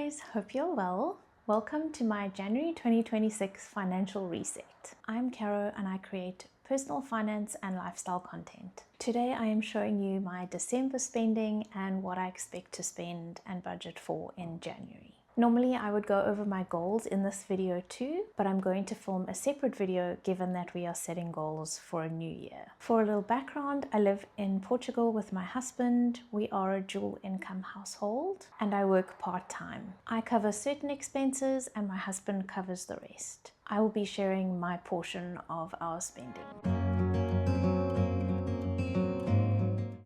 guys, hope you're well. Welcome to my January 2026 financial reset. I'm Caro and I create personal finance and lifestyle content. Today I am showing you my December spending and what I expect to spend and budget for in January. Normally I would go over my goals in this video too, but I'm going to film a separate video given that we are setting goals for a new year. For a little background, I live in Portugal with my husband. We are a dual income household and I work part-time. I cover certain expenses and my husband covers the rest. I will be sharing my portion of our spending.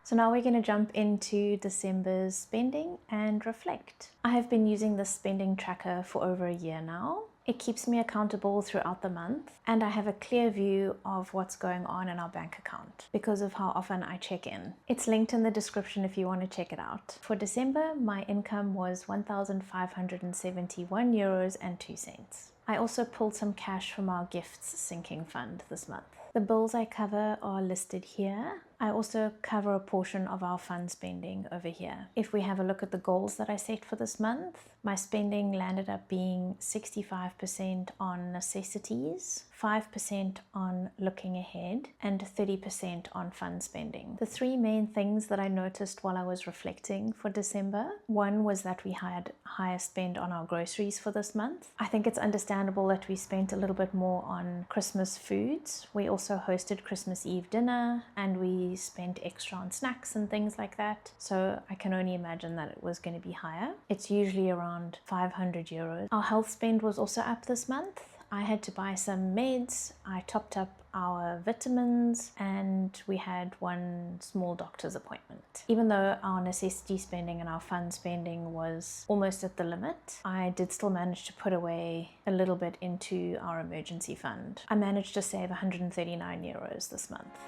So now we're going to jump into December's spending and reflect. I have been using this spending tracker for over a year now. It keeps me accountable throughout the month and I have a clear view of what's going on in our bank account because of how often I check in. It's linked in the description if you want to check it out. For December, my income was €1,571.02. I also pulled some cash from our gifts sinking fund this month. The bills I cover are listed here. I also cover a portion of our fund spending over here. If we have a look at the goals that I set for this month, my spending landed up being 65% on necessities, 5% on looking ahead, and 30% on fund spending. The three main things that I noticed while I was reflecting for December, one was that we had higher spend on our groceries for this month. I think it's understandable that we spent a little bit more on Christmas foods. We also hosted Christmas Eve dinner and we spent extra on snacks and things like that. So I can only imagine that it was going to be higher. It's usually around €500. Our health spend was also up this month. I had to buy some meds, I topped up our vitamins, and we had one small doctor's appointment. Even though our necessity spending and our fund spending was almost at the limit, I did still manage to put away a little bit into our emergency fund. I managed to save €139 this month.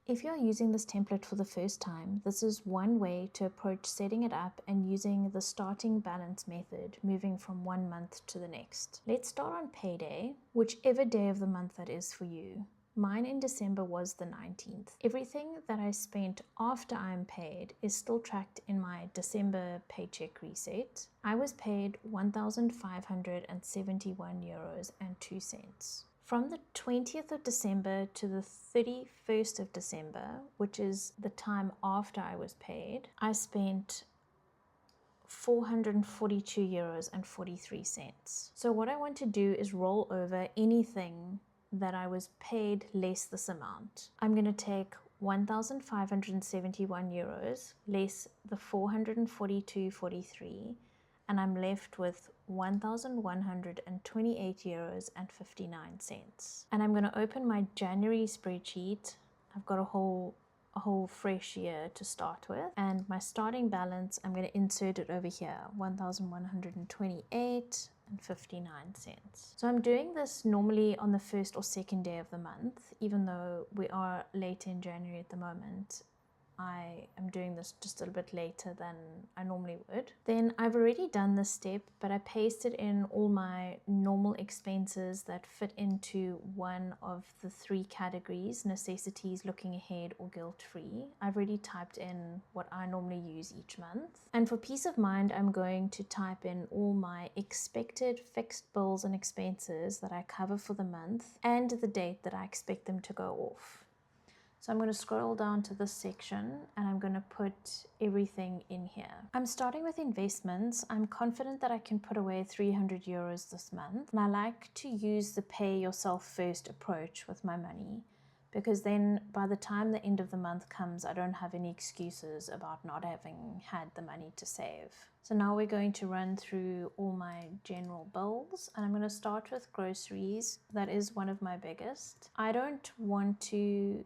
If you're using this template for the first time, this is one way to approach setting it up and using the starting balance method, moving from one month to the next. Let's start on payday, whichever day of the month that is for you. Mine in December was the 19th. Everything that I spent after I'm paid is still tracked in my December paycheck reset. I was paid €1,571.02. From the 20th of December to the 31st of December, which is the time after I was paid, I spent €442.43. So what I want to do is roll over anything that I was paid less this amount. I'm going to take €1,571 less the €442.43, and I'm left with €1,128.59. And I'm going to open my January spreadsheet. I've got a whole fresh year to start with, and my starting balance, I'm going to insert it over here, €1,128.59. So I'm doing this normally on the first or second day of the month, even though we are late in January at the moment. I am doing this just a little bit later than I normally would. Then I've already done this step, but I pasted in all my normal expenses that fit into one of the three categories: necessities, looking ahead, or guilt-free. I've already typed in what I normally use each month. And for peace of mind, I'm going to type in all my expected fixed bills and expenses that I cover for the month and the date that I expect them to go off. So I'm going to scroll down to this section and I'm going to put everything in here. I'm starting with investments. I'm confident that I can put away €300 this month. And I like to use the pay yourself first approach with my money, because then by the time the end of the month comes, I don't have any excuses about not having had the money to save. So now we're going to run through all my general bills, and I'm going to start with groceries. That is one of my biggest. I don't want to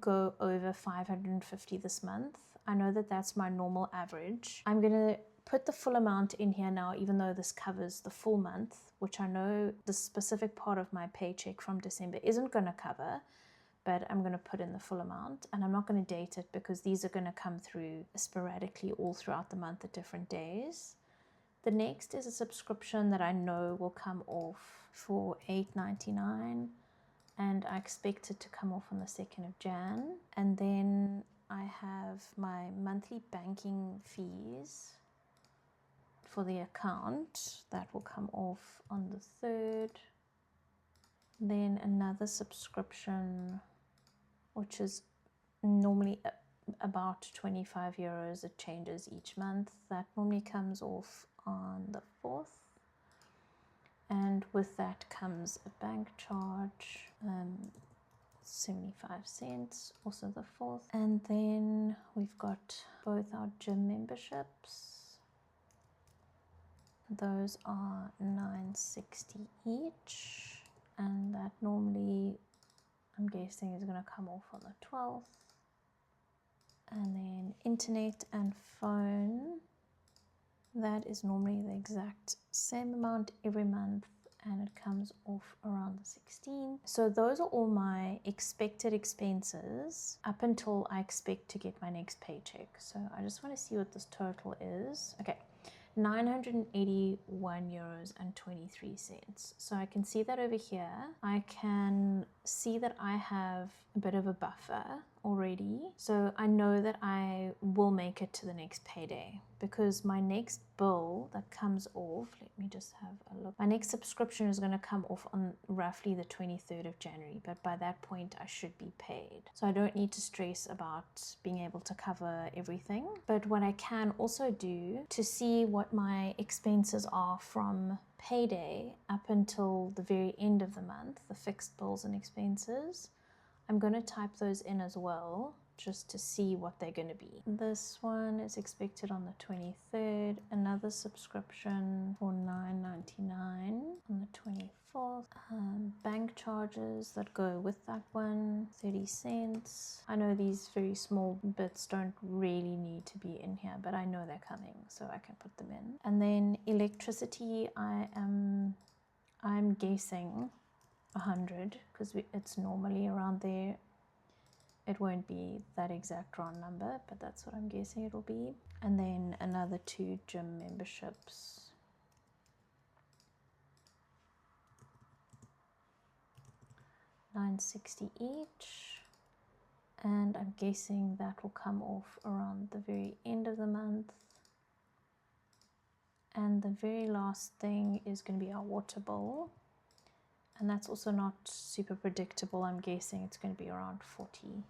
go over 550 this month. I know that that's my normal average. I'm going to put the full amount in here now, even though this covers the full month, which I know the specific part of my paycheck from December isn't going to cover, but I'm going to put in the full amount, and I'm not going to date it because these are going to come through sporadically all throughout the month at different days. The next is a subscription that I know will come off for $8.99. and I expect it to come off on the 2nd of Jan. And then I have my monthly banking fees for the account. That will come off on the 3rd. Then another subscription, which is normally about 25 euros. It changes each month. That normally comes off on the 4th. And with that comes a bank charge, 75 cents, also the 4th. And then we've got both our gym memberships. Those are $9.60 each, and that normally, I'm guessing, is going to come off on the 12th. And then internet and phone, that is normally the exact same amount every month, and it comes off around the 16th. So those are all my expected expenses up until I expect to get my next paycheck. So I just want to see what this total is. Okay, 981 euros and 23 cents. So I can see that over here. I can see that I have a bit of a buffer already. So I know that I will make it to the next payday, because my next bill that comes off, let me just have a look. My next subscription is going to come off on roughly the 23rd of January, but by that point I should be paid. So I don't need to stress about being able to cover everything. But what I can also do to see what my expenses are from payday up until the very end of the month, the fixed bills and expenses, I'm going to type those in as well, just to see what they're going to be. This one is expected on the 23rd, another subscription for $9.99 on the 24th, bank charges that go with that one, 30 cents. I know these very small bits don't really need to be in here, but I know they're coming, so I can put them in. And then electricity, I'm guessing 100, because it's normally around there. It won't be that exact round number, but that's what I'm guessing it'll be. And then another 2 gym memberships. $9.60 each. And I'm guessing that will come off around the very end of the month. And the very last thing is going to be our water bill. And that's also not super predictable. I'm guessing it's going to be around 40.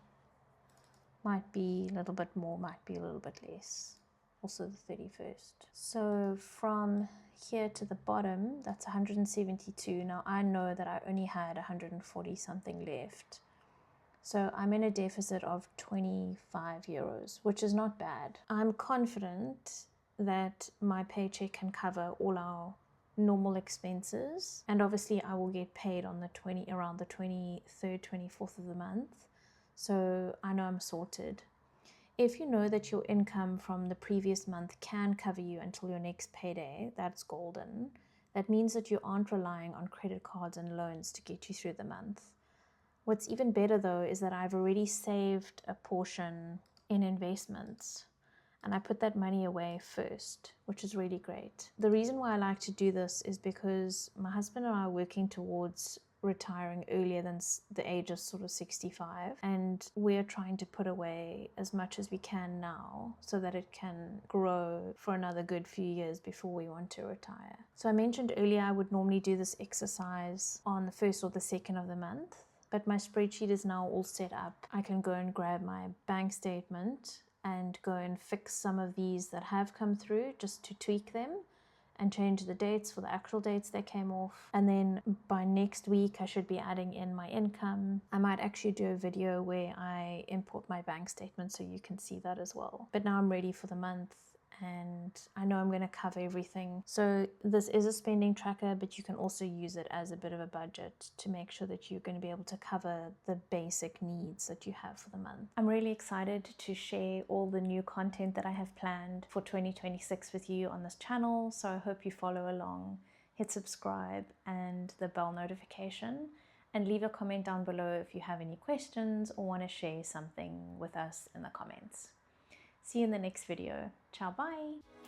Might be a little bit more, might be a little bit less. Also the 31st. So from here to the bottom, that's 172. Now I know that I only had 140 something left. So I'm in a deficit of 25 euros, which is not bad. I'm confident that my paycheck can cover all our normal expenses, and obviously I will get paid on around the 23rd, 24th of the month, so I know I'm sorted. If you know that your income from the previous month can cover you until your next payday, that's golden. That means that you aren't relying on credit cards and loans to get you through the month. What's even better though is that I've already saved a portion in investments, and I put that money away first, which is really great. The reason why I like to do this is because my husband and I are working towards retiring earlier than the age of sort of 65, and we're trying to put away as much as we can now so that it can grow for another good few years before we want to retire. So I mentioned earlier I would normally do this exercise on the 1st or the 2nd of the month, but my spreadsheet is now all set up. I can go and grab my bank statement and go and fix some of these that have come through, just to tweak them and change the dates for the actual dates they came off. And then by next week I should be adding in my income. I might actually do a video where I import my bank statement so you can see that as well. But now I'm ready for the month, and I know I'm going to cover everything. So this is a spending tracker, but you can also use it as a bit of a budget to make sure that you're going to be able to cover the basic needs that you have for the month. I'm really excited to share all the new content that I have planned for 2026 with you on this channel, so I hope you follow along. Hit subscribe and the bell notification, and leave a comment down below if you have any questions or want to share something with us in the comments. See you in the next video. Ciao, bye!